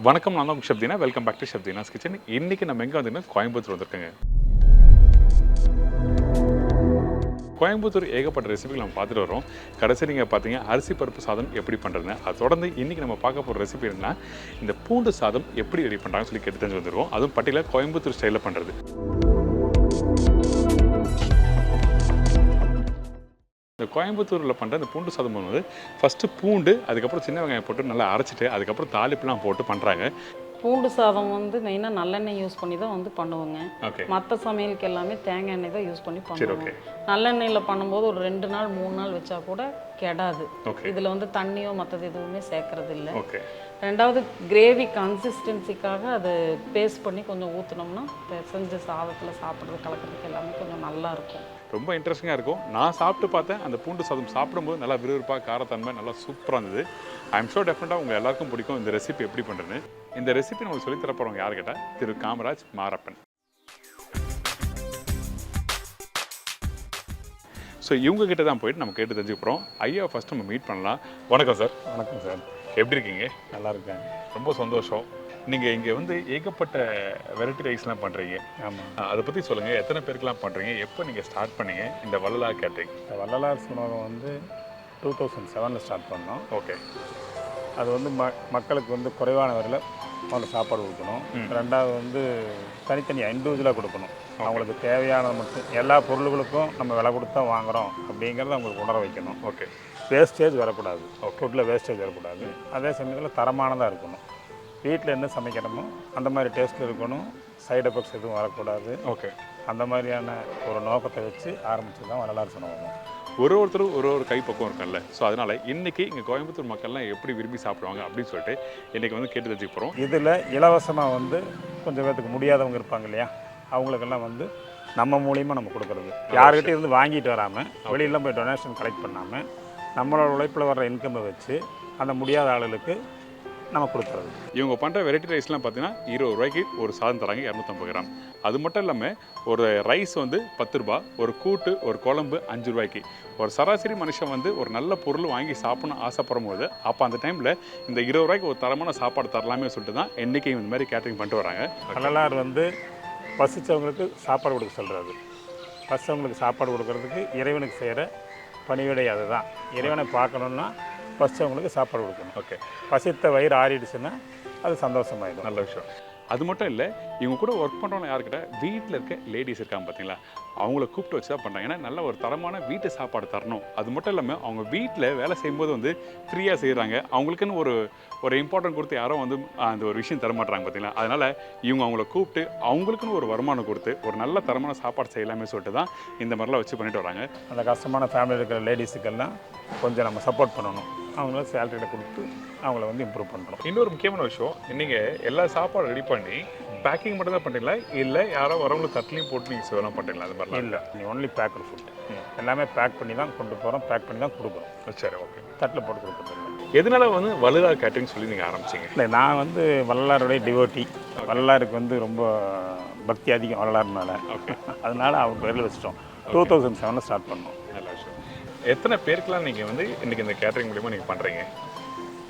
வணக்கம், நான் தான் chef Deena. Welcome back to chef Deena's kitchen. இன்றைக்கி நம்ம எங்கே வந்திருக்கோம்? கோயம்புத்தூர் வந்திருக்கோங்க. கோயம்புத்தூர் ஏகப்பட்ட ரெசிபிகள் நம்ம பார்த்துட்டு வரோம். கடைசி நீங்கள் பார்த்தீங்க அரிசி பருப்பு சாதம் எப்படி பண்ணுறதுன்னு. அது தொடர்ந்து இன்றைக்கி நம்ம பார்க்க போகிற ரெசிபி என்னன்னா, இந்த பூண்டு சாதம் எப்படி ரெடி பண்ணுறாங்கன்னு சொல்லி கேட்டு தெரிஞ்சு வந்துருவோம். அதுவும் பட்டியலாக கோயம்புத்தூர் ஸ்டைலில் பண்ணுறது. இந்த கோயம்புத்தூரில் பண்ணுற இந்த பூண்டு சாதம் பண்ணுவது ஃபஸ்ட்டு பூண்டு, அதுக்கப்புறம் சின்ன வெங்காயம் போட்டு நல்லா அரைச்சிட்டு அதுக்கப்புறம் தாளிப்புலாம் போட்டு பண்ணுறாங்க. பூண்டு சாதம் மெயினாக நல்லெண்ணெய் யூஸ் பண்ணி தான் பண்ணுவோங்க. மற்ற சமையலுக்கு எல்லாமே தேங்காய் எண்ணெய் தான் யூஸ் பண்ணி பண்ணுவோம். நல்லெண்ணெயில் பண்ணும்போது ஒரு 2 நாள் 3 நாள் வச்சா கூட கெடாது. இதில் தண்ணியோ மற்றது எதுவுமே சேர்க்கறது இல்லை. ரெண்டாவது கிரேவி கன்சிஸ்டன்சிக்காக அது பேஸ்ட் பண்ணி கொஞ்சம் ஊற்றினோம்னா செஞ்ச சாதத்தில் சாப்பிட்றது கலக்கிறதுக்கு எல்லாமே கொஞ்சம் நல்லாயிருக்கும். ரொம்ப இன்ட்ரெஸ்டிங்காக இருக்கும். நான் சாப்பிட்டு பார்த்தேன். அந்த பூண்டு சாதம் சாப்பிடும்போது நல்லா விறுவிறுப்பாக காரத்தன்மை நல்லா சூப்பராக இருந்தது. ஐ எம் ஷோர் டெஃபினட்டாக உங்கள் எல்லாருக்கும் பிடிக்கும் இந்த ரெசிபி எப்படி பண்ணுறேன்னு. இந்த ரெசிபி நமக்கு சொல்லித்தர போகிறவங்க யார் கேட்டால் திரு காமராஜ் மாரப்பன். ஸோ இவங்ககிட்ட தான் போயிட்டு நம்ம கேட்டு தெரிஞ்சுக்க போகிறோம். ஐயா ஃபஸ்ட் நம்ம மீட் பண்ணலாம். வணக்கம் சார். வணக்கம் சார். எப்படி இருக்கீங்க? நல்லா இருக்கேன். ரொம்ப சந்தோஷம். நீங்கள் இங்கே ஏகப்பட்ட வெரைட்டி ரைஸ்லாம் பண்ணுறீங்க. ஆமாம், அதை பற்றி சொல்லுங்கள். எத்தனை பேருக்குலாம் பண்ணுறீங்க? எப்போ நீங்கள் ஸ்டார்ட் பண்ணீங்க இந்த வள்ளலார் கேட்டரிங்? இந்த வள்ளலார் உணவகம் 2007 ஸ்டார்ட் பண்ணோம். ஓகே. அது மக்களுக்கு குறைவான வரையில் அவங்களுக்கு சாப்பாடு கொடுக்கணும். ரெண்டாவது தனித்தனியாக இண்டிவிஜுவலாக கொடுக்கணும். அவங்களுக்கு தேவையானது மட்டும் எல்லா பொருள்களுக்கும் நம்ம விலை கொடுத்தா வாங்குகிறோம் அப்படிங்கிறத அவங்களுக்கு உணர வைக்கணும். ஓகே. வேஸ்டேஜ் வரக்கூடாது. ஃபுட்டில் வேஸ்டேஜ் வரக்கூடாது. அதே சமயத்தில் தரமானதாக இருக்கணும். வீட்டில் என்ன சமைக்கிறோமோ அந்த மாதிரி டேஸ்ட்டில் இருக்கணும். சைடு எஃபெக்ட்ஸ் எதுவும் வரக்கூடாது. ஓகே. அந்த மாதிரியான ஒரு நோக்கத்தை வச்சு ஆரம்பித்து தான் வள்ளலார் உணவகம். ஒருத்தரும் ஒரு கைப்பக்கம் இருக்கும்ல. ஸோ அதனால் இன்றைக்கி இங்கே கோயம்புத்தூர் மக்கள்லாம் எப்படி விரும்பி சாப்பிடுவாங்க அப்படின்னு சொல்லிட்டு இன்றைக்கி கேட்டு தெரிஞ்சுக்க போகிறோம். இதில் இலவசமாக கொஞ்சம் பேருக்கு முடியாதவங்க இருப்பாங்க இல்லையா, அவங்களுக்கெல்லாம் நம்ம மூலியமாக நம்ம கொடுக்குறது. யார்கிட்ட இருந்து வாங்கிட்டு வராமல் வெளியெல்லாம் போய் டொனேஷன் கலெக்ட் பண்ணாமல் நம்மளோட உழைப்பில் வர்ற இன்கம்மை வச்சு அந்த முடியாத ஆளுகளுக்கு நம்ம கொடுக்குறது. இவங்க பண்ணுற வெரைட்டி ரைஸ்லாம் பார்த்தீங்கன்னா 20 ரூபாய்க்கு ஒரு சாதம் தராங்க, 250 கிராம். அது மட்டும் இல்லாமல் ஒரு ரைஸ் 10 ரூபா, ஒரு கூட்டு ஒரு குழம்பு 5 ரூபாய்க்கு. ஒரு சராசரி மனுஷன் ஒரு நல்ல பொருள் வாங்கி சாப்பிடணும்னு ஆசைப்படும் போது அப்போ அந்த டைமில் இந்த 20 ரூபாய்க்கு ஒரு தரமான சாப்பாடு தரலாமே சொல்லிட்டு தான் இன்றைக்கி இந்த மாதிரி கேட்டரிங் பண்ணிட்டு வராங்க. வள்ளலார் பசித்தவங்களுக்கு சாப்பாடு கொடுக்க சொல்கிறாரு. பசித்தவங்களுக்கு சாப்பாடு கொடுக்கறதுக்கு இறைவனுக்கு செய்கிற பணிவிடை அதுதான். இறைவனை பார்க்கணுன்னா பசித்தவங்களுக்கு சாப்பாடு கொடுக்கணும். ஓகே. பசித்த வயிறு ஆறிடுச்சுன்னா அது சந்தோஷமாயிடும். நல்ல விஷயம். அது மட்டும் இல்லை, இவங்க கூட ஒர்க் பண்ணுறவங்க யாருக்கிட்ட வீட்டில் இருக்க லேடிஸ் இருக்காங்க பார்த்தீங்களா, அவங்கள கூப்பிட்டு வச்சு தான் பண்ணுறாங்க. ஏன்னா நல்ல ஒரு தரமான வீட்டு சாப்பாடு தரணும். அது மட்டும் இல்லாமல் அவங்க வீட்டில் வேலை செய்யும்போது ஃப்ரீயாக செய்கிறாங்க. அவங்களுக்குன்னு ஒரு இம்பார்ட்டன்ட் கொடுத்து யாரும் அந்த ஒரு விஷயம் தரமாட்டுறாங்க பார்த்தீங்களா. அதனால் இவங்க அவங்கள கூப்பிட்டு அவங்களுக்குன்னு ஒரு வருமானம் கொடுத்து ஒரு நல்ல தரமான சாப்பாடு செய்யலாமே சொல்லிட்டு தான் இந்த மாதிரிலாம் வச்சு பண்ணிட்டு வராங்க. அந்த கஷ்டமான ஃபேமிலி இருக்கிற லேடிஸுக்கெல்லாம் கொஞ்சம் நம்ம சப்போர்ட் பண்ணணும். அவங்கள சேலரியில் கொடுத்து அவங்கள இம்ப்ரூவ் பண்ணுறோம். இன்னொரு முக்கியமான விஷயம், நீங்கள் எல்லா சாப்பாடும் ரெடி பண்ணி பேக்கிங் மட்டும் தான் பண்ணுறீங்களா, இல்லை யாரோ வரவங்களுக்கு தட்டிலையும் போட்டு நீங்கள் சேவலாம் பண்ணுறீங்களா? அது மாதிரிலாம் இல்லை, நீ ஒன்லி பேக்கர் ஃபுட். எல்லாமே பேக் பண்ணி தான் கொண்டு போகிறோம், பேக் பண்ணி தான் கொடுக்குறோம். சரி, ஓகே. தட்டில் போட்டு கொடுக்குறது. எதனால வள்ளலார் கேட்டரிங் சொல்லி நீங்கள் ஆரம்பிச்சிங்க? இல்லை, நான் வள்ளலாருடைய டிவோட்டி. வள்ளலாருக்கு ரொம்ப பக்தி அதிகம் வள்ளலார்னால. ஓகே. அதனால அவர் பேரில் வச்சுட்டோம். 2007 ஸ்டார்ட் பண்ணோம். நல்ல விஷயம். எத்தனை பேருக்குலாம் நீங்கள் இன்றைக்கி இந்த கேட்டரிங் மூலிமா நீங்கள் பண்ணுறீங்க?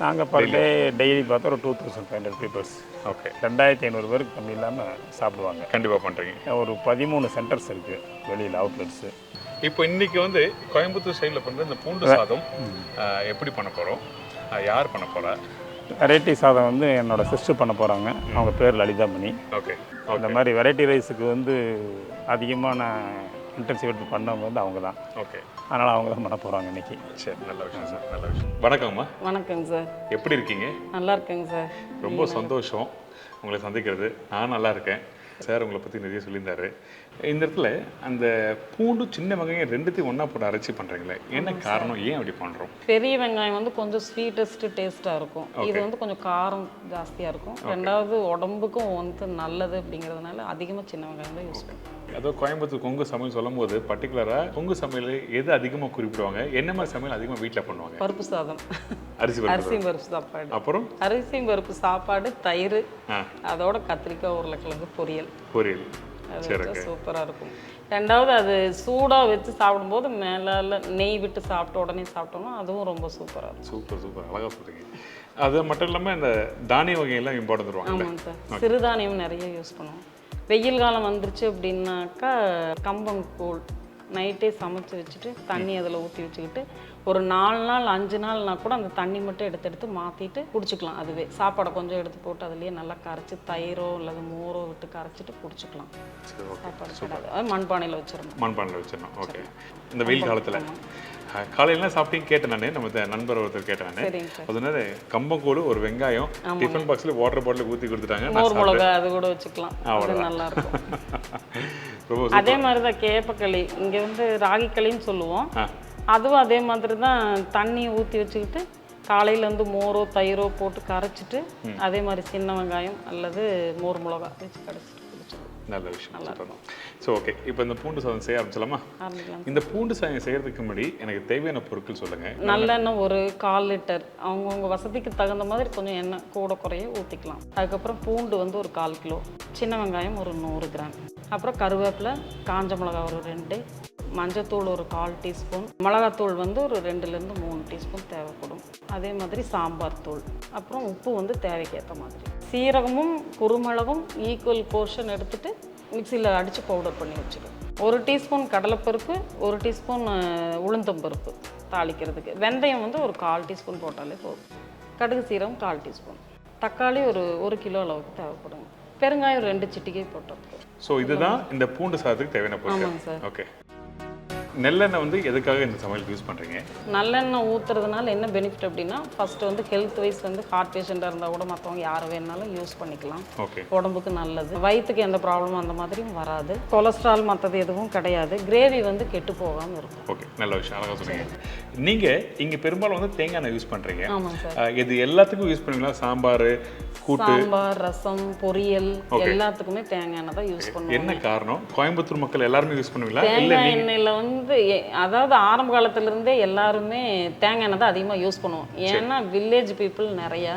நாங்கள் பர் டே டெய்லி பார்த்தா ஒரு 2500 பீப்புள்ஸ். ஓகே. 2500 பேருக்கு கம்மி இல்லாமல் சாப்பிடுவாங்க. கண்டிப்பாக பண்ணுறீங்க. ஒரு 13 சென்டர்ஸ் இருக்குது வெளியில், அவுட்லெட்ஸு. இப்போ இன்றைக்கி கோயம்புத்தூர் சைடில் பண்ணுற இந்த பூண்டு சாதம் எப்படி பண்ண போகிறோம், யார் பண்ண போகிறா? வெரைட்டி சாதம் என்னோட சிஸ்டர் பண்ண போகிறாங்க. அவங்க பேர் லலிதாமணி. ஓகே. இந்த மாதிரி வெரைட்டி ரைஸுக்கு அதிகமான இன்டென்சிவேட் பண்ணவங்க அவங்க தான். ஓகே. அதனால் அவங்க தான் பண்ண போகிறாங்க இன்றைக்கி. சரி, நல்ல விஷயம் சார், நல்ல விஷயம். வணக்கம்மா. வணக்கங்க சார். எப்படி இருக்கீங்க? நல்லா இருக்கேங்க சார். ரொம்ப சந்தோஷம் உங்களை சந்திக்கிறது. நான் நல்லா இருக்கேன். சார் உங்களை பற்றி நிறைய சொல்லியிருந்தாரு. இந்த இடத்துல அந்த பூண்டு சின்ன வெங்காயம் ரெண்டுத்தையும் ஒன்றா போட்டு அரைச்சி பண்ணுறீங்களே, என்ன காரணம், ஏன் அப்படி பண்ணுறோம்? பெரிய வெங்காயம் கொஞ்சம் ஸ்வீட்டஸ்ட் டேஸ்ட்டாக இருக்கும். இது கொஞ்சம் காரம் ஜாஸ்தியாக இருக்கும். ரெண்டாவது உடம்புக்கும் நல்லது அப்படிங்கிறதுனால அதிகமாக சின்ன வெங்காயம் தான் யூஸ் பண்ணுவோம். அதோ கோயம்புத்தூர் கொங்கு சமையல் சொல்லும் போது பர்டிகுலராக கொங்கு சமையல் எது அதிகமாக குறிப்பிடுவாங்க, என்ன மாதிரி சமையல் அதிகமாக வீட்டில் பண்ணுவாங்க? பருப்பு சாதம், அரிசி பருப்பு சாப்பாடு, அப்புறம் அரிசி பருப்பு சாப்பாடு, தயிர், அதோட கத்திரிக்காய் உருளைக்கிழங்கு பொரியல். சூப்பராக இருக்கும். ரெண்டாவது அது சூடாக வச்சு சாப்பிடும்போது மேலால் நெய் விட்டு சாப்பிட்ட உடனே சாப்பிட்டோம்னா அதுவும் ரொம்ப சூப்பராக இருக்கும். சூப்பர், அழகாக சொல்கிறீங்க. அது மட்டும் இல்லாமல் இந்த தானிய வகையெல்லாம் இம்பார்ட்டன்ட் தருவாங்க. ஆமாங்க சார், சிறுதானியம் நிறைய யூஸ் பண்ணுவோம். வெயில் காலம் வந்துருச்சு அப்படின்னாக்கா கம்பங்கூழ் நைட்டே சமைச்சு வச்சுட்டு தண்ணி அதில் ஊற்றி வச்சுக்கிட்டு ஒரு 4 நாள் 5 நாள்னா கூட அந்த தண்ணி மட்டும் எடுத்து மாற்றிட்டு குடிச்சிக்கலாம். அதுவே சாப்பாடை கொஞ்சம் எடுத்து போட்டு அதுலேயே நல்லா கரைச்சி தயிரோ அல்லது மோரோ விட்டு கரைச்சிட்டு குடிச்சிக்கலாம். சாப்பாடு கிடையாது, மண்பானையில் வச்சிடணும். ஓகே. இந்த வெயில் காலத்தில் காலையிலாம் சாப்பிட்டீங்க கேட்டேன் நான், நம்ம நண்பர் ஒருத்தர் கேட்டேன் நான். அதனால கம்பங்கூழ் ஒரு வெங்காயம் டிஃபன் பாக்ஸில் வாட்டர் பாட்டில் ஊற்றி கொடுத்துட்டாங்க. மோர் மிளகா அது கூட வச்சுக்கலாம், நல்லா இருக்கும். அதே மாதிரி தான் கேப்பக்களி, இங்கே வந்து ராகி களின்னு சொல்லுவோம். அதுவும் அதே மாதிரி தான் தண்ணி ஊற்றி வச்சுக்கிட்டு காலையில் வந்து மோரோ தயிரோ போட்டு கரைச்சிட்டு அதே மாதிரி சின்ன வெங்காயம் அல்லது மோர் மிளகா வச்சு கரைச்சிட்டு குடிச்சிடும். நல்ல விஷயம், நல்லா இருக்கும். ஸோ ஓகே, இப்போ இந்த பூண்டு சாதம் செய்ய ஆரம்பிச்சலாமா? இந்த பூண்டு சாதம் செய்யறதுக்கு முன்னாடி எனக்கு தேவையான பொருட்கள் சொல்லுங்கள். நல்லெண்ணெய் ஒரு 1/4 லிட்டர், அவங்கவுங்க வசதிக்கு தகுந்த மாதிரி கொஞ்சம் எண்ணெய் கூட குறைய ஊற்றிக்கலாம். அதுக்கப்புறம் பூண்டு வந்து ஒரு 1/4 கிலோ, சின்ன வெங்காயம் ஒரு 100 கிராம், அப்புறம் கருவேப்பிலை, காஞ்ச மிளகா ஒரு 2, மஞ்சத்தூள் ஒரு 1/4 டீஸ்பூன், மிளகாத்தூள் வந்து ஒரு 2லேருந்து 3 டீஸ்பூன் தேவைப்படும். அதே மாதிரி சாம்பார் தூள், அப்புறம் உப்பு வந்து தேவைக்கேற்ற மாதிரி. சீரகமும் குருமிளகும் ஈக்குவல் போர்ஷன் எடுத்துகிட்டு மிக்சியில் அடித்து பவுடர் பண்ணி வச்சுக்கணும். 1 டீஸ்பூன் கடலைப்பருப்பு, 1 டீஸ்பூன் உளுந்தம்பருப்பு தாளிக்கிறதுக்கு. வெந்தயம் வந்து ஒரு 1/4 டீஸ்பூன் போட்டாலே போதும். கடுகு சீரகம் 1/4 டீஸ்பூன். தக்காளி ஒரு 1 கிலோ அளவுக்கு தேவைப்படுங்க. பெருங்காயம் 2 சிட்டிகை போட்டோம். ஸோ இதுதான் இந்த பூண்டு சாதத்துக்கு தேவையான பொருள். ஆமாங்க சார். ஓகே. நெல்லெண்ணெய் வந்து எதுக்காக இந்த சமையலுக்கு யூஸ் பண்ணுறீங்க? நல்லெண்ணெய் ஊற்றுறதுனால என்ன பெனிஃபிட் அப்படின்னா, ஃபஸ்ட்டு வந்து ஹெல்த் வைஸ் வந்து ஹார்ட் பேஷண்ட்டாக இருந்தால் கூட மற்றவங்க யார் வேணாலும் யூஸ் பண்ணிக்கலாம். ஓகே. உடம்புக்கு நல்லது, வயிற்றுக்கு எந்த ப்ராப்ளமும் அந்த மாதிரியும் வராது, கொலஸ்ட்ரால் மற்றது எதுவும் கிடையாது, கிரேவி வந்து கெட்டு போகாமல் இருக்கும். ஓகே, நல்ல விஷயம், அழகாக சொன்னீங்க. நீங்கள் இங்கே பெரும்பாலும் வந்து தேங்காய் எண்ணெய் யூஸ் பண்ணுறீங்க. ஆமாங்க சார். இது எல்லாத்துக்கும் யூஸ் பண்ணுவீங்களா? சாம்பார், கூட்டு, சாம்பார், ரசம், பொரியல் எல்லாத்துக்குமே தேங்காய் எண்ணெய் தான் யூஸ் பண்ணுவோம். என்ன காரணம்? கோயம்புத்தூர் மக்கள் எல்லாருமே யூஸ் பண்ணுவீங்களா? தேங்காய் எண்ணெயில் வந்து அதாவது ஆரம்ப காலத்திலிருந்தே எல்லாருமே தேங்காய் எண்ணெய் தான் அதிகமாக யூஸ் பண்ணுவோம். ஏன்னா வில்லேஜ் பீப்புள் நிறையா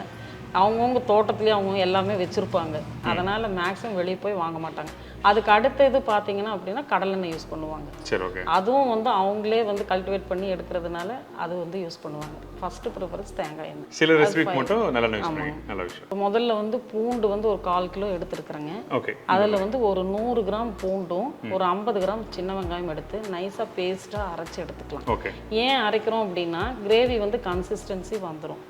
அவங்கவுங்க தோட்டத்துலேயே அவங்க எல்லாமே வச்சுருப்பாங்க. அதனால் மேக்ஸிமம் வெளியே போய் வாங்க மாட்டாங்க. அதுக்கு அடுத்த இது பார்த்தீங்கன்னா அப்படின்னா கடலெண்ணெய் யூஸ் பண்ணுவாங்க. சரி, ஓகே. அதுவும் வந்து அவங்களே வந்து கல்டிவேட் பண்ணி எடுக்கிறதுனால அது வந்து யூஸ் பண்ணுவாங்க. ஃபஸ்ட்டு ப்ரிஃபரன்ஸ் தேங்காய் எண்ணெய். சில ரெசிபிக்கு மட்டும் நல்லெண்ணெய் யூஸ் பண்ணுவீங்க. நல்ல விஷயம். முதல்ல வந்து பூண்டு வந்து ஒரு 1/4 கிலோ எடுத்துருக்குறேங்க. ஓகே. அதில் வந்து ஒரு 100 கிராம் பூண்டும் ஒரு 50 கிராம் சின்ன வெங்காயம் எடுத்து நைஸாக பேஸ்ட்டாக அரைச்சி எடுத்துக்கலாம். ஓகே. ஏன் அரைக்கிறோம் அப்படின்னா கிரேவி வந்து கன்சிஸ்டன்சி வந்துடும்.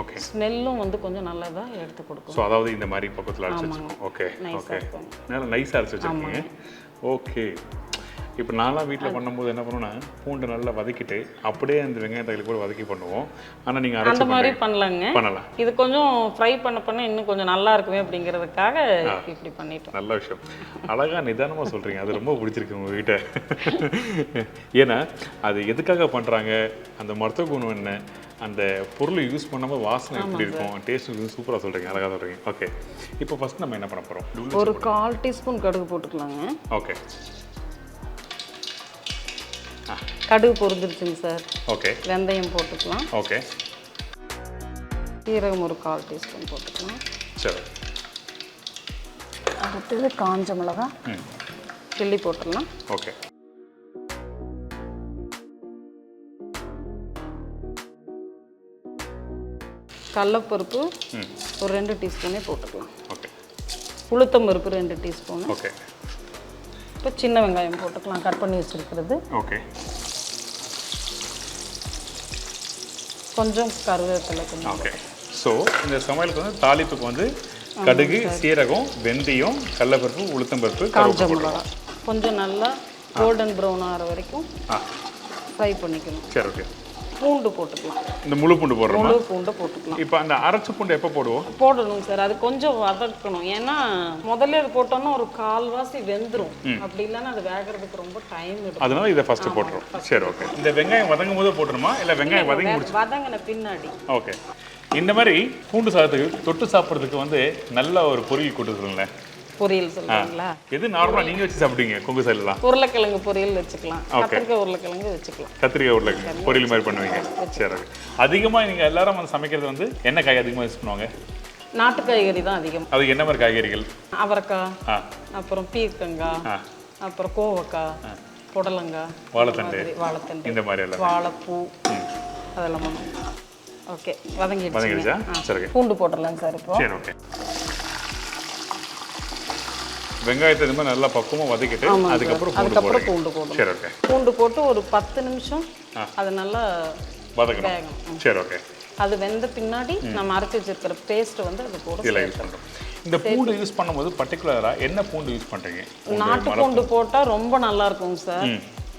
ஓகே. ஸ்மெல்லும் வந்து கொஞ்சம் நல்லதாக எடுத்து கொடுக்கும். ஸோ அதாவது இந்த மாதிரி பக்கத்தில் அரைச்சி வச்சுக்கோங்க. ஓகே. ஓகே. நல்லா நைஸாக அரைச்சி வச்சுருக்கீங்க. ஓகே. இப்போ நான்லாம் வீட்டில் பண்ணும்போது என்ன பண்ணுவோன்னா பூண்டு நல்லா வதக்கிட்டு அப்படியே அந்த வெங்காயம் தக்காளி கூட வதக்கி பண்ணுவோம். ஆனால் நீங்கள் அந்த மாதிரி பண்ணலாங்க. பண்ணலாம். இது கொஞ்சம் ஃப்ரை பண்ண இன்னும் கொஞ்சம் நல்லா இருக்குமே அப்படிங்கிறதுக்காக இப்படி பண்ணிட்டோம். நல்ல விஷயம், அழகாக நிதானமாக சொல்கிறீங்க. அது ரொம்ப பிடிச்சிருக்கு உங்ககிட்ட. ஏன்னா அது எதுக்காக பண்ணுறாங்க, அந்த மருத்துவ குணம் என்ன, அந்த பொருளை யூஸ் பண்ணாமல் வாசனை எப்படி இருக்கும், டேஸ்ட்டு சூப்பராக சொல்கிறீங்க, அழகாக சொல்கிறீங்க. ஓகே. இப்போ ஃபஸ்ட் நம்ம என்ன பண்ண போகிறோம்? ஒரு 1/4 டீஸ்பூன் கடுகு போட்டுக்கலாங்க. ஓகே. கடுகு பொரிஞ்சிருச்சுங்க சார். ஓகே. வெந்தயம் போட்டுக்கலாம். ஓகே. சீரகம் ஒரு 1/4 டீஸ்பூன் போட்டுக்கலாம். சரி. அடுத்தது காஞ்ச மிளகா, சில்லி போட்டுடலாம். ஓகே. கடலைப்பருப்பு ஒரு 2 டீஸ்பூனே போட்டுக்கலாம். ஓகே. உளுத்தம் பருப்பு 2 டீஸ்பூன். ஓகே. இப்போ சின்ன வெங்காயம் போட்டுக்கலாம், கட் பண்ணி வச்சுருக்கிறது. ஓகே. கொஞ்சம் கருவேப்பிலை கொஞ்சம். ஓகே. ஸோ இந்த சமையலுக்கு வந்து தாளிப்புக்கு வந்து கடுகு, சீரகம், வெந்தயம், கடலைப்பருப்பு, உளுத்தம்பருப்பு, காஞ்ச மிளகா கொஞ்சம் நல்லா கோல்டன் ப்ரௌன் ஆகிற வரைக்கும் ஃப்ரை பண்ணிக்கணும். சரி, ஓகே. பூண்டு போட்டுக்கலாம். இந்த முழு பூண்டு போடுறோம். முழு பூண்டை போட்டுக்கலாம். இப்போ அந்த அரைச்ச பூண்டு எப்போ போடுவோம்? போடணும் சார், அது கொஞ்சம் வதக்கணும். ஏன்னா முதல்ல அது போட்டோம்னா ஒரு 1/4 வெந்துடும். அப்படி இல்லைன்னா அது வேகிறதுக்கு ரொம்ப டைம் எடுக்கும். அதனால இதை ஃபர்ஸ்ட் போட்டுரும். சரி, ஓகே. இந்த வெங்காயம் வதங்கும் போது போட்டுருமா இல்லை வெங்காயம் வதங்கி முடிச்சு? வதங்கின பின்னாடி. ஓகே. இந்த மாதிரி பூண்டு சாதத்துக்கு தொட்டு சாப்பிட்றதுக்கு வந்து நல்ல ஒரு பொரியல் கொடுத்துருங்களேன். பொரியல் சொல்லுவாங்களா? எது நார்மலாக நீங்கள் வச்சு சாப்பிடுவீங்க கொங்கு சைட்லாம்? உருளைக்கிழங்கு பொரியல் வச்சுக்கலாம், கத்திரிக்காய் உருளைக்கிழங்கு வச்சுக்கலாம். கத்திரிக்காய் உருளைக்கிழங்கு பொரியல் மாதிரி பண்ணுவீங்க. சரி. அதிகமாக நீங்கள் எல்லாரும் வந்து சமைக்கிறது வந்து என்ன காய் அதிகமாக யூஸ் பண்ணுவாங்க? நாட்டு காய்கறி தான் அதிகம். அது என்ன மாதிரி காய்கறிகள்? அவரைக்காய், அப்புறம் பீர்க்கங்காய், அப்புறம் கோவக்காய், புடலங்காய், வாழைத்தண்டு, வாழைத்தண்டு, இந்த மாதிரி எல்லாம், வாழைப்பூ, அதெல்லாம் பண்ணுவோம். ஓகே வதங்கிடுச்சு. வதங்கிடுச்சா? சரி ஓகே. பூண்டு போட்டுடலாம் சார் இப்போ. சரி ஓகே. வெங்காயத்தை இந்த மாதிரி நல்லா பக்குவமாக வதக்கிட்டு அதுக்கப்புறம் பூண்டு போடணும். சரி ஓகே. பூண்டு போட்டு ஒரு 10 நிமிஷம் அது நல்லா வதக்கணும். சரி ஓகே. அது வெந்த பின்னாடி நம்ம அரைச்சி வச்சிருக்கிற பேஸ்ட் வந்து அது போட யூஸ் பண்ணுறோம். இந்த பூண்டு யூஸ் பண்ணும்போது பர்டிகுலராக என்ன பூண்டு யூஸ் பண்ணுறீங்க? நாட்டு பூண்டு போட்டால் ரொம்ப நல்லா இருக்குங்க சார்.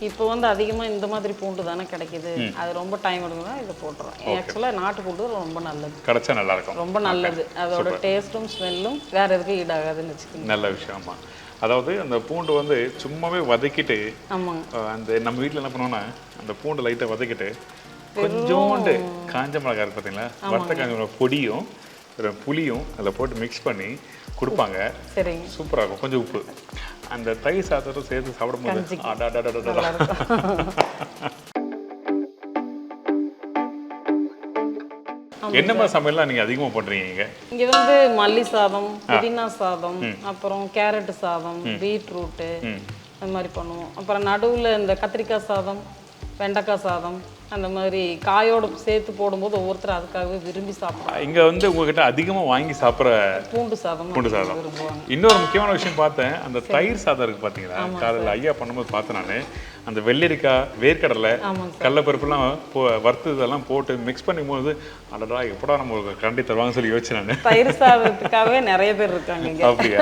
இப்போ வந்து அதிகமாக இந்த மாதிரி பூண்டு தானே கிடைக்குது, அது ரொம்ப டைம் எடுக்குன்னா இதை போட்டுறோம். ஆக்சுவலாக நாட்டு பூண்டு ரொம்ப நல்லது, கிடைச்சா நல்லா இருக்கும், ரொம்ப நல்லது. அதோட டேஸ்ட்டும் ஸ்மெல்லும் வேற எதுக்கும் ஈடாகாதுன்னு வச்சுக்கோங்க. நல்ல விஷயமா. அதாவது அந்த பூண்டு வந்து சும்மாவே வதக்கிட்டு, அந்த நம்ம வீட்டில் என்ன பண்ணுவோம்னா அந்த பூண்டு லைட்டாக வதக்கிட்டு கொஞ்சோண்டு காஞ்ச மிளகாய் இருக்கு பார்த்தீங்களா, வறுத்த காஞ்ச மிளகாய் பொடியும் புளியும் அதில் போட்டு மிக்ஸ் பண்ணி கொடுப்பாங்க. சரிங்க, சூப்பராக இருக்கும். கொஞ்சம் உப்பு அந்த தயிர் சாதத்தோடு சேர்த்து சாப்பிடும்போது என்ன மாதிரி சமையல்லாம் நீங்கள் அதிகமாக பண்ணுறீங்க? இங்கே வந்து மல்லி சாதம், புதினா சாதம், அப்புறம் கேரட் சாதம், பீட்ரூட்டு அந்த மாதிரி பண்ணுவோம். அப்புறம் நடுவில் இந்த கத்திரிக்காய் சாதம், வெண்டைக்காய் சாதம் அந்த மாதிரி காயோடு சேர்த்து போடும்போது ஒவ்வொருத்தரும் அதுக்காகவே விரும்பி சாப்பிடுவாங்க. இங்கே வந்து உங்ககிட்ட அதிகமாக வாங்கி சாப்பிட்ற பூண்டு சாதம் விரும்புவாங்க. இன்னொரு முக்கியமான விஷயம் பார்த்தேன், அந்த தயிர் சாதம் இருக்குது பார்த்தீங்களா, காலையில் ஐயா பண்ணும்போது பார்த்தேன் நான். அந்த வெள்ளரிக்காய், வேர்க்கடலை, கடலைப்பருப்புலாம் வறுத்து இதெல்லாம் போட்டு மிக்ஸ் பண்ணும்போது அடடா எப்படா நம்ம கண்டி தருவாங்கன்னு சொல்லி யோசிச்சு நான். தயிர் சாதத்துக்காகவே நிறைய பேர் இருக்காங்க. அப்படியா?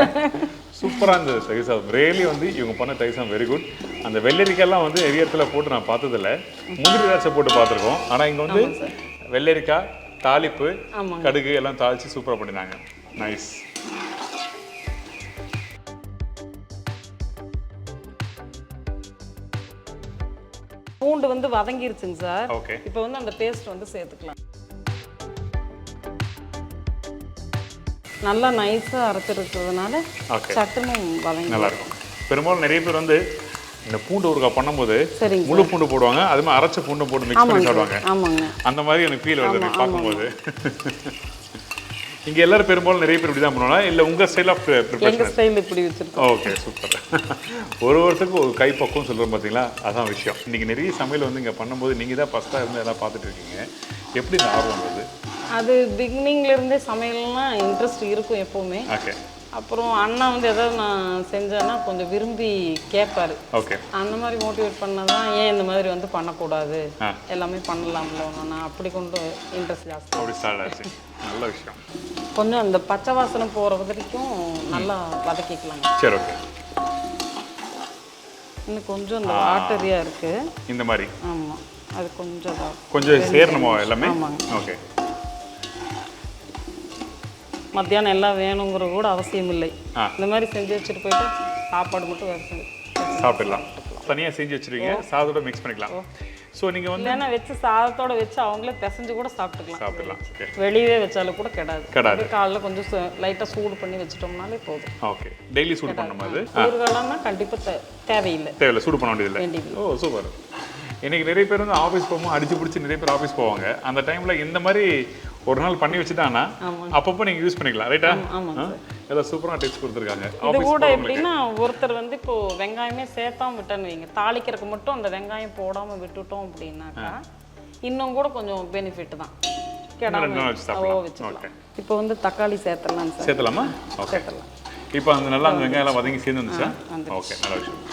சூப்பராக இருந்தது தயிர் சாதம். ரியலி வந்து இவங்க பண்ண தயிர் சாதம் வெரி குட். அந்த வெள்ளரிக்காயெல்லாம் வந்து நிறைய இடத்துல போட்டு நான் பார்த்ததில்ல, முந்திரி திராட்சை போட்டு பார்த்துருக்கோம். ஆனால் இங்கே வந்து வெள்ளரிக்காய், தாளிப்பு, கடுகு எல்லாம் தாளித்து சூப்பராக பண்ணினாங்க. நைஸ். பூண்டு வந்து வதங்கிருச்சுங்க சார். ஓகே. இப்போ வந்து அந்த பேஸ்ட் வந்து சேர்த்துக்கலாம். நல்லா நைஸாக அரைச்சிருக்கிறதுனால சட்டுன்னு வதங்கி நல்லா இருக்கும். பெரும்பாலும் நிறைய பேர் வந்து இந்த பூண்டு ஊறுகாய் பண்ணும்போது முழு பூண்டு போடுவாங்க, அது மாதிரி அரைச்ச பூண்டு போட்டு மிக்ஸ் பண்ணி சாப்பிடுவாங்க. ஆமாங்க, அந்த மாதிரி எனக்கு ஃபீல் வருது பார்க்கும்போது. இங்கே எல்லாரும் பெரும்பாலும் நிறைய பேர் இப்படி தான் பண்ணுவாங்க, இல்லை உங்கள் ஸ்டைல் ஆஃப் ப்ரிப்பரேஷன்? எங்கள் ஸ்டைல் இப்படி வச்சுருக்கோம். Okay, super. ஒருத்தருக்கும் ஒரு கை பக்குவம் சொல்கிறோம் பார்த்தீங்களா, அதான் விஷயம். இன்றைக்கி நிறைய சமையல் வந்து இங்கே பண்ணும்போது நீங்கள் தான் ஃபஸ்ட்டாக இருந்து எல்லாம் பார்த்துட்டு இருக்கீங்க. எப்படி இந்த ஆர்வம் வருது? அது பிகினிங்லேருந்தே சமையல்லாம் இன்ட்ரெஸ்ட் இருக்கும் எப்போவுமே. ஓகே. அப்புறம் அண்ணா வந்து எதாவது நான் செஞ்சேன்னா கொஞ்சம் விரும்பி கேட்பாரு. ஓகே. அந்த மாதிரி மோட்டிவேட் பண்ணதான் ஏன் இந்த மாதிரி வந்து பண்ணக்கூடாது, எல்லாமே பண்ணலாம்ல ஒன்று, அப்படி கொண்டு இன்ட்ரெஸ்ட் ஜாஸ்தி. அப்படி ஸ்டார்ட் ஆச்சு. நல்ல விஷயம். கொஞ்சம் அந்த பச்சை வாசனை போகிற வரைக்கும் நல்லா வதக்கிக்கலாங்க. சரி ஓகே. இன்னும் கொஞ்சம் இந்த வாட்டரியாக இருக்குது இந்த மாதிரி. ஆமாம், அது கொஞ்சம் சேரணுமா எல்லாமே? ஆமாங்க. ஓகே. மத்தியானம் எல்லாம் வேணுங்கிற கூட அவசியம் இல்லை. இந்த மாதிரி செஞ்சு வச்சுட்டு போயிட்டு சாப்பாடு மட்டும் வச்சு சாப்பிடலாம். தனியாக செஞ்சு வச்சுருவீங்க, சாதத்தோட மிக்ஸ் பண்ணிக்கலாம். ஸோ நீங்கள் வந்து இல்லைன்னா வச்சு சாதத்தோட வச்சு அவங்களே பிசைஞ்சு கூட சாப்பிட்டுக்கலாம். வெளியே வச்சாலும் கூட கெடாது. காலைல கொஞ்சம் லைட்டாக சூடு பண்ணி வச்சுட்டோம்னாலே போதும். ஓகே. டெய்லி சூடு பண்ணணும். அது ஊறுகாய்னா கண்டிப்பாக தேவையில்லை, சூடு பண்ண வேண்டியதில்லை. ஓ சூப்பர். இன்றைக்கி நிறைய பேர் வந்து ஆஃபீஸ் போகும்போது அடிச்சு பிடிச்சி நிறைய பேர் ஆஃபீஸ் போவாங்க. அந்த டைமில் இந்த மாதிரி ஒரு நாள் பண்ணி வச்சுட்டாங்கன்னா அப்பப்போ நீங்கள் யூஸ் பண்ணிக்கலாம். ரைட்டா? எல்லாம் சூப்பராக டிப்ஸ் கொடுத்துருக்காங்க. இது கூட எப்படின்னா ஒருத்தர் வந்து இப்போ வெங்காயமே சேர்த்தாம விட்டேன்னு வைங்க, தாளிக்கிறதுக்கு மட்டும் அந்த வெங்காயம் போடாமல் விட்டுட்டோம் அப்படின்னாக்கா இன்னும் கூட கொஞ்சம் பெனிஃபிட் தான். வச்சுக்கலாம். இப்போ வந்து தக்காளி சேர்த்துடலாம் சார். சேர்த்தலாமா? சேர்த்தலாம். இப்போ அந்த நல்லா அந்த வெங்காயம் வதங்கி சேர்ந்து வந்துச்சா? ஓகே, நல்ல விஷயம்.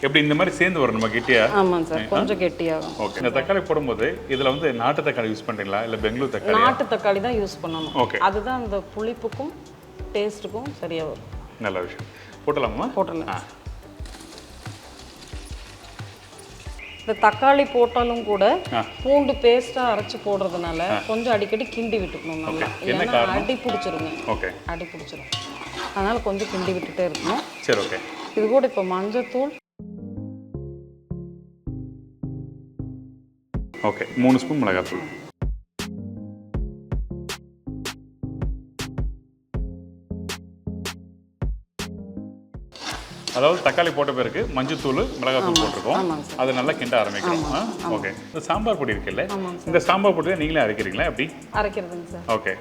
எப்படி இந்த மாதிரி சேர்ந்து வரும் நம்ம கெட்டியா? ஆமாங்க சார், கொஞ்சம் கெட்டியாகும். ஓகே. இந்த தக்காளி போடும்போது இதில் வந்து நாட்டு தக்காளி யூஸ் பண்ணுறீங்களா இல்லை பெங்களூர் தக்காளி? நாட்டு தக்காளி தான் யூஸ் பண்ணணும். ஓகே. அதுதான் அந்த புளிப்புக்கும் டேஸ்ட்டுக்கும் சரியாக வரும். நல்ல விஷயம். போட்டலாமா? போட்டலாம். இந்த தக்காளி போட்டாலும் கூட பூண்டு பேஸ்ட்டாக அரைச்சி போடுறதுனால கொஞ்சம் அடிக்கடி கிண்டி விட்டுக்கணும் நல்லா, ஏன்னா அடி பிடிச்சிருங்க. ஓகே. அடி பிடிச்சிரும், அதனால் கொஞ்சம் கிண்டி விட்டுட்டே இருக்கணும். சரி ஓகே. இது கூட இப்போ மஞ்சத்தூள் ஓகே, 3 ஸ்பூன் மிளகாத்தூள். அதாவது தக்காளி போட்ட பிறகு மஞ்சத்தூள், மிளகாத்தூள் போட்டிருக்கோம். அது நல்லா கிண்ட ஆரம்பிக்கலாம். ஓகே. இந்த சாம்பார் பொடி இருக்குல்ல, இந்த சாம்பார் பொடியை நீங்களே அரைக்கிறீங்களா? எப்படி அரைக்கிறதுங்க சார்? ஓகே.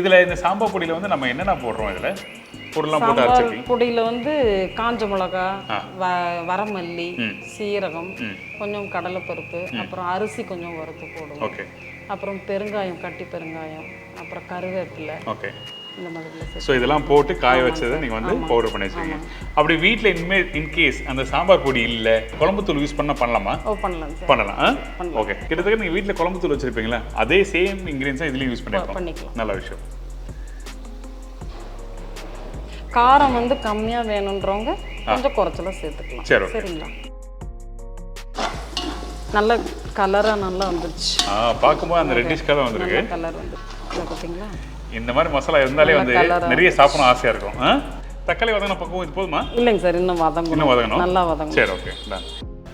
இதில் இந்த சாம்பார் பொடியில் வந்து நம்ம என்னென்ன போடுறோம்? இதில் பொருள்லாம் போட்டு அரைச்சிருக்கீங்க. பொடியில் வந்து காஞ்ச மிளகா, வரமல்லி, சீரகம், கொஞ்சம் கடலைப்பருப்பு, அப்புறம் அரிசி கொஞ்சம் வறுத்து போடுவோம். ஓகே. அப்புறம் பெருங்காயம், கட்டி பெருங்காயம், அப்புறம் கருவேப்பிலை. ஓகே. இந்த மாதிரி. ஸோ இதெல்லாம் போட்டு காய வச்சதை நீங்கள் வந்து பவுடர் பண்ணி வச்சுருக்கீங்க. அப்படி வீட்டில் இனிமேல் இன்கேஸ் அந்த சாம்பார் பொடி இல்லை, குழம்புத்தூள் யூஸ் பண்ணலாமா? பண்ணலாம் சார். பண்ணலாம். ஓகே. கிட்டத்தட்ட நீங்கள் வீட்டில் குழம்புத்தூள் வச்சுருப்பீங்களா, அதே சேம் இன்க்ரீடியன்ஸாக இதுலேயும் யூஸ் பண்ணிக்கலாம். நல்ல விஷயம். காரம் வந்து கம்மியாக வேணுன்றவங்க கொஞ்சம் குறைச்சலாம் சேர்த்துக்கலாம். சரி, சரிங்களா? நல்ல கலராக நல்லா வந்துருச்சு. பார்க்கும்போது அந்த ரெட்டிஷ் கலர் வந்துருக்கு. கலர் வந்து பார்த்தீங்களா? இந்த மாதிரி மசாலா இருந்தாலே வந்து நிறைய சாப்பிடணும் ஆசையாக இருக்கும். தக்காளி வதங்கின பக்கம் இது போதுமா? இல்லைங்க சார், இன்னும் வதங்கணும். நல்லா வதங்கணும். சரி, ஓகே.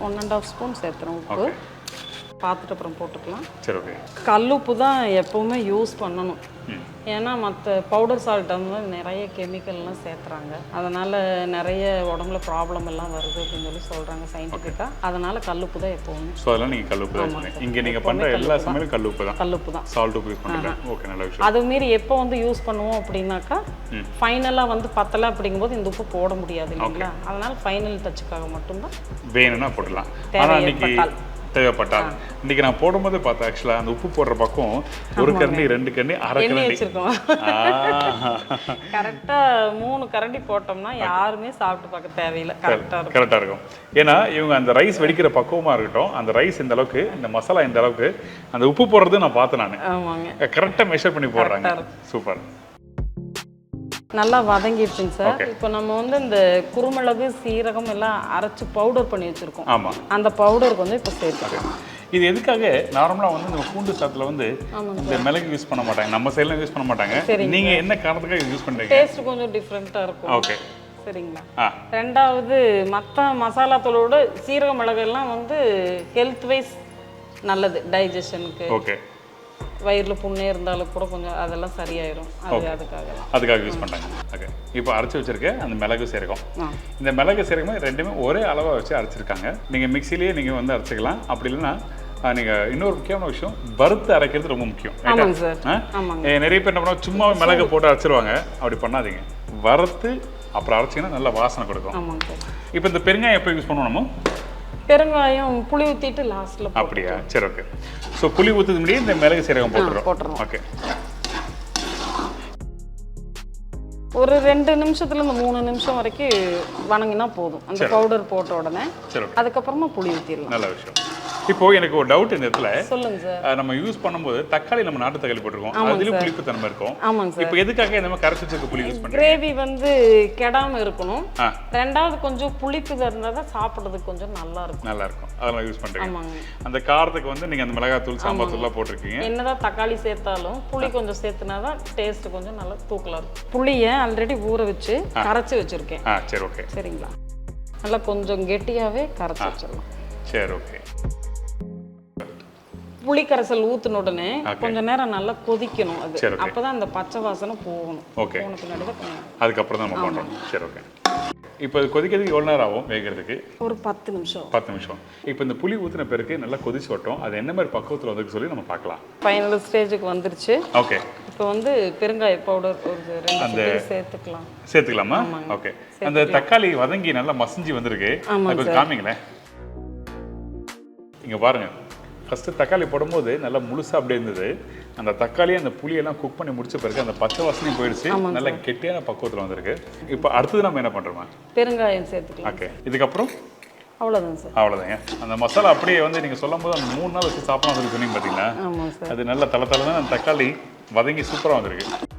1.5 ஸ்பூன் சேர்த்துறோம் உப்பு. பார்த்துட்டு அப்புறம் போட்டுக்கலாம். சரி, ஓகே. கல்லுப்பு தான் எப்போவுமே யூஸ் பண்ணணும். ஏன்னா மற்ற பவுடர் சால்ட் வந்து நிறைய கெமிக்கல்லாம் சேர்த்துறாங்க, அதனால் நிறைய உடம்புல ப்ராப்ளம் எல்லாம் வருது அப்படின்னு சொல்கிறாங்க சயின்டிஃபிக்காக. அதனால் கல்லுப்பு தான் எப்போவுமே. ஸோ அதெல்லாம் நீங்கள் கல்லுப்பு தான் இங்கே நீங்கள் பண்ணுற எல்லா சமையலும் கல்லுப்பு தான். சால்ட் உப்பு யூஸ் பண்ணுறேன். ஓகே, நல்ல விஷயம். அது மீறி எப்போ வந்து யூஸ் பண்ணுவோம் அப்படின்னாக்கா, ஃபைனலாக வந்து பத்தலை அப்படிங்கும்போது இந்த உப்பு போட முடியாது இல்லைங்களா? அதனால் ஃபைனல் டச்சுக்காக மட்டும்தான் வேணும்னா போடலாம். ஆனால் இன்னைக்கு தேவைப்பட்டால் இன்னைக்கு நான் போடும்போது பார்த்தேன், ஆக்சுவலாக அந்த உப்பு போடுற பக்கம் 1 கரண்டி 2 கரண்டி 1/2 கரண்டி வச்சிருக்கோம். கரெக்டாக 3 கரண்டி போட்டோம்னா யாருமே சாப்பிட்டு பார்க்க தேவையில்லை. கரெக்டாக இருக்கும். ஏன்னா இவங்க அந்த ரைஸ் வெடிக்கிற பக்குவமாக இருக்கட்டும், அந்த ரைஸ் இந்த அளவுக்கு, இந்த மசாலா இந்த அளவுக்கு, அந்த உப்பு போடுறது நான் பார்த்தேன். நான் கரெக்டாக மெஷர் பண்ணி போடுறாங்க. சூப்பர். நல்லா வதங்கிடுச்சுங்க சார். இப்போ நம்ம வந்து இந்த குருமிளகு, சீரகம் எல்லாம் அரைச்சி பவுடர் பண்ணி வச்சுருக்கோம். ஆமாம். அந்த பவுடருக்கு வந்து இப்போ சேர்த்துக்கலாம். இது எதுக்காக நார்மலாக வந்து இந்த பூண்டு சாத்தில் வந்து இந்த மிளகு யூஸ் பண்ண மாட்டாங்க, நம்ம சைடில் யூஸ் பண்ண மாட்டாங்க. நீங்கள் என்ன காரணத்துக்காக யூஸ் பண்ணுறீங்க? டேஸ்ட் கொஞ்சம் டிஃப்ரெண்ட்டாக இருக்கும். ஓகே, சரிங்களா? ரெண்டாவது மற்ற மசாலா தூளோட சீரக மிளகு எல்லாம் வந்து ஹெல்த் வைஸ் நல்லது, டைஜஷனுக்கு. ஓகே. வயிறில் புண்ணே இருந்தாலும் கூட கொஞ்சம் அதெல்லாம் சரியாயிடும். அதுக்காக யூஸ் பண்ணுறாங்க. ஓகே. இப்போ அரைச்சி வச்சிருக்கேன் அந்த மிளகு சீரகம். இந்த மிளகு சீரகம் ரெண்டுமே ஒரே அளவாக வச்சு அரைச்சிருக்காங்க. நீங்கள் மிக்சிலேயே நீங்கள் வந்து அரைச்சிக்கலாம். அப்படி இல்லைன்னா நீங்கள் இன்னொரு முக்கியமான விஷயம், வறுத்து அரைக்கிறது ரொம்ப முக்கியம். நிறைய பேர் என்ன பண்ணுவாங்க, சும்மா மிளகு போட்டு அரைச்சிருவாங்க. அப்படி பண்ணாதீங்க, வறுத்து அப்புறம் அரைச்சிங்கன்னா நல்ல வாசனை கொடுக்கும். இப்போ இந்த பெருங்காயம் எப்போ யூஸ் பண்ணுவோம்? நம்ம பெருங்காயம் புளி ஊற்றிட்டு லாஸ்ட்டில். அப்படியா? சரி, ஓகே. ஸோ புளி ஊற்றுறது முன்னாடி இந்த மிளகு சீரகம் போட்டுறோம். ஓகே. ஒரு 2 நிமிஷத்துலேருந்து 3 நிமிஷம் வரைக்கும் வணங்கினா போதும், அந்த பவுடர் போட்ட உடனே. அதுக்கப்புறமா புளி ஊற்றிடலாம். நல்ல விஷயம். இப்போ எனக்கு ஒரு டவுட் இந்த இடத்துல. சொல்லுங்க சார். நம்ம யூஸ் பண்ணும்போது தக்காளி, நம்ம நாட்டு தக்காளி போட்டுருக்கோம், அதுலயும் புளிப்பு தன்மை இருக்கும். ஆமாங்க சார். இப்போ எதுக்காக இந்த மாதிரி கரைச்சி வச்சிருக்க புளி யூஸ் பண்றீங்க? கிரேவி வந்து கெடாம இருக்கணும். ரெண்டாவது கொஞ்சம் புளிப்பு இருந்தா தான் சாப்பிடுறதுக்கு கொஞ்சம் நல்லா இருக்கும். அதெல்லாம் யூஸ் பண்றீங்க. அந்த காரத்துக்கு வந்து நீங்க அந்த மிளகாய் தூள், சாம்பார் தூள்லாம் போட்டிருக்கீங்க. என்னதான் தக்காளி சேர்த்தாலும் புளி கொஞ்சம் சேர்த்துனா தான் டேஸ்ட் கொஞ்சம் நல்லா தூக்கலா இருக்கும். புளியை ஆல்ரெடி ஊற வச்சு கரைச்சி வச்சிருக்கேன். சரி, ஓகே. சரிங்களா? நல்லா கொஞ்சம் கெட்டியாவே கரைச்சி வச்சிடலாம். சரி, ஓகே. புளி கரைசல் ஊற்றின உடனே கொஞ்ச நேரம் நல்லா கொதிக்கணும். அது அப்பதான் அந்த பச்சை வாசனை போகணும். ஓகே. போன பின்னாடி தான் பண்ணணும். அதுக்கப்புறம் தான் நம்ம பண்ணுறோம். சரி, ஓகே. இப்போ இது கொதிக்கிறதுக்கு எவ்வளோ நேரம் ஆகும் வேகிறதுக்கு? ஒரு 10 நிமிஷம். 10 நிமிஷம். இப்போ இந்த புளி ஊற்றின பிறகு நல்லா கொதிச்சு வட்டும், அது என்ன மாதிரி பக்குவத்தில் வந்துருக்கு சொல்லி நம்ம பார்க்கலாம். ஃபைனல் ஸ்டேஜுக்கு வந்துருச்சு. ஓகே. இப்போ வந்து பெருங்காய பவுடர் ஒரு 2 ஸ்பூன் சேர்த்துக்கலாம். சேர்த்துக்கலாமா? ஓகே. அந்த தக்காளி வதங்கி நல்லா மசிஞ்சு வந்திருக்கு. அது காமிங்களேன். இங்கே பாருங்க, ஃபஸ்ட்டு தக்காளி போடும்போது நல்லா முழுசாக அப்படியே இருந்தது. அந்த தக்காளி அந்த புளியெல்லாம் குக் பண்ணி முடிச்ச பிறகு அந்த பச்சை வாசனையும் போயிடுச்சு, நல்லா கெட்டியான பக்குவத்தில் வந்திருக்கு. இப்போ அடுத்தது நம்ம என்ன பண்ணுறோமா? பெருங்காயம் சேர்த்துக்கலாம். ஓகே. இதுக்கப்புறம் அவ்வளோதான் சார். அவ்வளோதாங்க. அந்த மசாலா அப்படியே வந்து நீங்கள் சொல்லும் போது அந்த 3 நாள் வச்சு சாப்பிடலாம் சொல்லி சொன்னீங்க பார்த்தீங்களா? அது நல்ல தலை அந்த தக்காளி வதங்கி சூப்பராக வந்திருக்கு.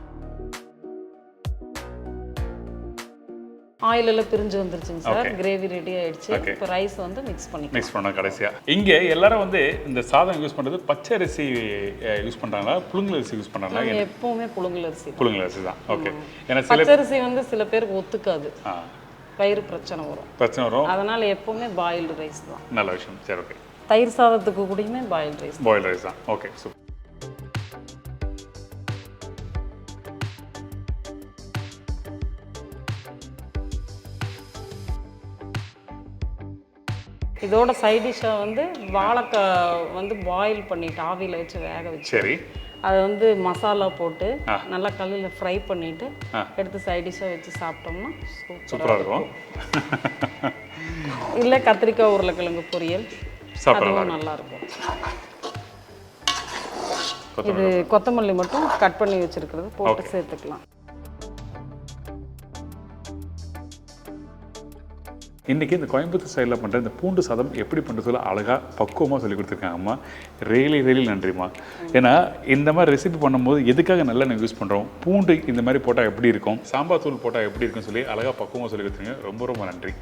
ஆயில் எல்லாம் பிரிஞ்சு வந்துருச்சுங்க சார். கிரேவி ரெடி ஆயிடுச்சு. இப்போ ரைஸ் வந்து மிக்ஸ் பண்ணோம் கடைசியா. இங்கே எல்லாரும் வந்து இந்த சாதம் யூஸ் பண்ணுறது பச்சை அரிசி யூஸ் பண்ணுறாங்களா, புழுங்கல் அரிசி யூஸ் பண்ணுறாங்களா? எப்பவுமே புழுங்கல் அரிசி தான். ஓகே. ஏன்னா பச்சை அரிசி வந்து சில பேருக்கு ஒத்துக்காது, வயிறு பிரச்சனை வரும். அதனால எப்பவுமே பாயில்டு ரைஸ் தான். நல்ல விஷயம். சரி, ஓகே. தயிர் சாதத்துக்கு கூடயுமே பாயில்டு ரைஸ் தான். Okay, super. இதோட சைட் டிஷ்ஷாக வந்து வாழைக்காய் வந்து பாயில் பண்ணிட்டு ஆவியில் வச்சு வேக வச்சு, சரி, அதை வந்து மசாலா போட்டு நல்லா கல்லில் ஃப்ரை பண்ணிட்டு எடுத்து சைட் டிஷ்ஷாக வச்சு சாப்பிட்டோம்னா சூப்பராக இருக்கும். இல்லை கத்திரிக்காய் உருளைக்கிழங்கு பொரியல், அதுவும் நல்லா இருக்கும். இது கொத்தமல்லி மட்டும் கட் பண்ணி வச்சுருக்கிறது போட்டு சேர்த்துக்கலாம். இன்றைக்கி இந்த கோயம்புத்தூர் ஸ்டைலில் பண்ணுற இந்த பூண்டு சாதம் எப்படி பண்ணுறது சொல்ல அழகாக பக்குவமாக சொல்லி கொடுத்துருக்காங்க அம்மா. ரியலி நன்றிம்மா. ஏன்னா இந்த மாதிரி ரெசிபி பண்ணும்போது எதுக்காக நல்லெண்ணெய் யூஸ் பண்ணுறோம், பூண்டு இந்த மாதிரி போட்டால் எப்படி இருக்கும், சாம்பார் தூள் போட்டால் எப்படி இருக்குன்னு சொல்லி அழகாக பக்குவமாக சொல்லி கொடுத்துருங்க. ரொம்ப நன்றி.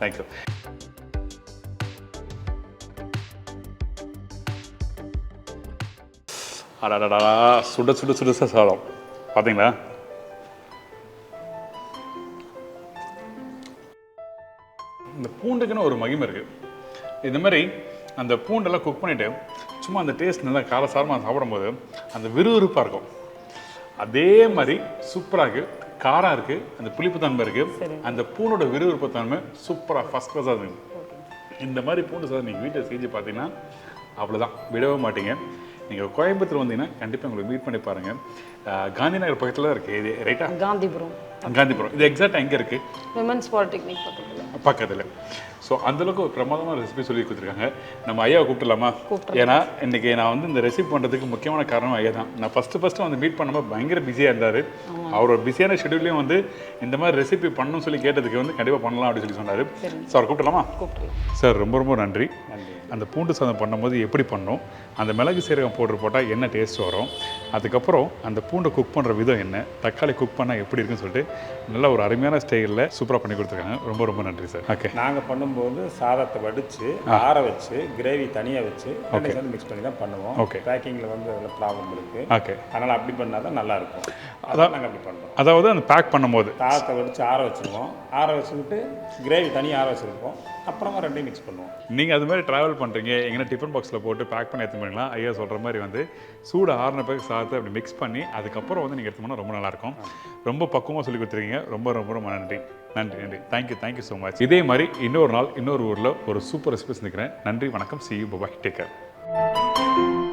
தேங்க்யூ. அடாடா சுட சாதம் பார்த்தீங்களா? இந்த பூண்டுக்குன்னு ஒரு மகிமை இருக்குது. இந்த மாதிரி அந்த பூண்டெல்லாம் குக் பண்ணிவிட்டு சும்மா அந்த டேஸ்ட் நல்லா காரசாரமாக சாப்பிடும்போது அந்த விறுவிறுப்பாக இருக்கும். அதே மாதிரி சூப்பராக இருக்குது, காரம் இருக்குது, அந்த புளிப்பு தன்மை இருக்குது, அந்த பூண்டோட விறுவிறுப்பு தன்மை சூப்பராக ஃபஸ்ட் கிளாஸாக இருக்குது. இந்த மாதிரி பூண்டு சாதம் நீங்கள் வீட்டில் செஞ்சு பார்த்தீங்கன்னா அவ்வளோதான், விடவே மாட்டீங்க. நீங்கள் கோயம்புத்தூர் வந்தீங்கன்னா கண்டிப்பாக உங்களுக்கு மீட் பண்ணி பாருங்கள். காந்தி நகர் பக்கத்தில் தான் இருக்குது இது, ரைட்டா? காந்திபுரம். இது எக்ஸாக்டாக எங்கே இருக்குது? விமென்ஸ் பாலிடெக்னிக் பக்கத்தில். ஸோ அந்தளவுக்கு ஒரு பிரமாதமான ரெசிபி சொல்லி கொடுத்துருக்காங்க. நம்ம ஐயாவை கூப்பிடலாமா? ஏன்னா இன்றைக்கி நான் வந்து இந்த ரெசிபி பண்ணுறதுக்கு முக்கியமான காரணம் ஐயா தான். நான் ஃபஸ்ட்டு வந்து மீட் பண்ணும்போது பயங்கர பிஸியாக இருந்தார். அவரோட பிஸியான ஷெடியூல்லையும் வந்து இந்த மாதிரி ரெசிபி பண்ணணும்னு சொல்லி கேட்டதுக்கு வந்து கண்டிப்பாக பண்ணலாம் அப்படின்னு சொல்லி சொன்னார். சார் கூப்பிடலாமா? சார் ரொம்ப நன்றி. அந்த பூண்டு சாதம் பண்ணும்போது எப்படி பண்ணோம், அந்த மிளகு சீரகம் பவுடர் போட்டால் என்ன டேஸ்ட் வரும், அதுக்கப்புறம் அந்த பூண்டை குக் பண்ணுற விதம் என்ன, தக்காளி குக் பண்ணால் எப்படி இருக்குன்னு சொல்லிட்டு நல்ல ஒரு அருமையான ஸ்டைலில் சூப்பராக பண்ணி கொடுத்துருக்காங்க. ரொம்ப நன்றி சார். ஓகே. நாங்கள் பண்ணும்போது சாதத்தை வடித்து ஆற வச்சு கிரேவி தனியாக வச்சு மிக்ஸ் பண்ணி தான் பண்ணுவோம். ஓகே. பேக்கிங்கில் வந்து அதில் ப்ராப்ளம் இருக்குது. ஓகே. அதனால் அப்படி பண்ணால் தான் நல்லாயிருக்கும். அதான் நாங்கள் அப்படி பண்ணுறோம். அதாவது அந்த பேக் பண்ணும்போது சாதத்தை வடித்து ஆற வச்சுருவோம், ஆற வச்சுக்கிட்டு கிரேவி தனியாக ஆற வச்சுருப்போம், அப்புறமா ரெண்டையும் மிக்ஸ் பண்ணுவோம். நீங்கள் அது மாதிரி ட்ராவல் பண்ணுறீங்க, எங்கன்னா டிஃபன் பாக்ஸில் போட்டு பேக் பண்ணி எடுத்து பண்ணிக்கலாம். ஐயா சொல்கிற மாதிரி வந்து சூடு ஆறின பிறகு சாதத்தை அப்படி மிக்ஸ் பண்ணி அதுக்கப்புறம் வந்து நீங்கள் எடுத்து போனால் ரொம்ப நல்லாயிருக்கும். ரொம்ப பக்குவமாக சொல்லி கொடுத்துருக்கீங்க. ரொம்ப நன்றி. Thank you so much. இதே மாதிரி இன்னொரு நாள் இன்னொரு ஊரில் ஒரு சூப்பர் ரெசிபி சந்திக்கிறேன். நன்றி, வணக்கம். See you, bye-bye. Take care.